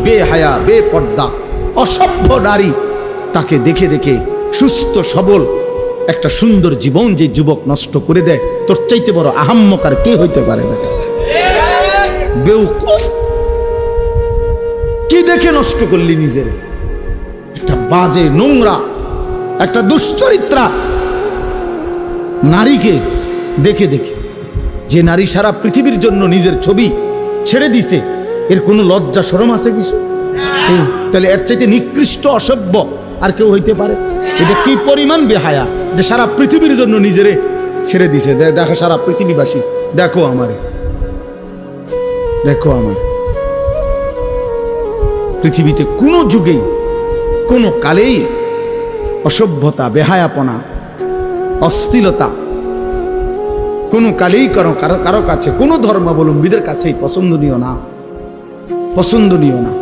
বেহায়া, বেপর্দা, অসভ্য নারী, তাকে দেখে দেখে সুস্থ সবল একটা সুন্দর জীবন যে যুবক নষ্ট করে দেয়, তোর চাইতে বড় আহাম্মক আর কে হইতে পারে? বেটা বেউকুফ, কি দেখে নষ্ট করলি নিজের? একটা বাজে, নোংরা, একটা দুশ্চরিত্রা নারীকে দেখে দেখে, যে নারী সারা পৃথিবীর জন্য নিজের ছবি ছেড়ে দিছে, এর কোনো লজ্জা শরম আছে কিছু? তাহলে এর চাইতে নিকৃষ্ট অসভ্য আর কেউ হইতে পারে? এটা কি পরিমাণ বেহায়া যে সারা পৃথিবীর জন্য নিজেরে ছেড়ে দিছে। দেখো সারা পৃথিবীবাসী, দেখো আমারে, দেখো আমার। পৃথিবীতে কোনো যুগেই কোনো কালেই অসভ্যতা, বেহায়াপনা, অশ্লীলতা কোনো কালেই কারো কাছে, কোনো ধর্মাবলম্বীদের কাছেই পছন্দনীয় না, পছন্দনীয় না।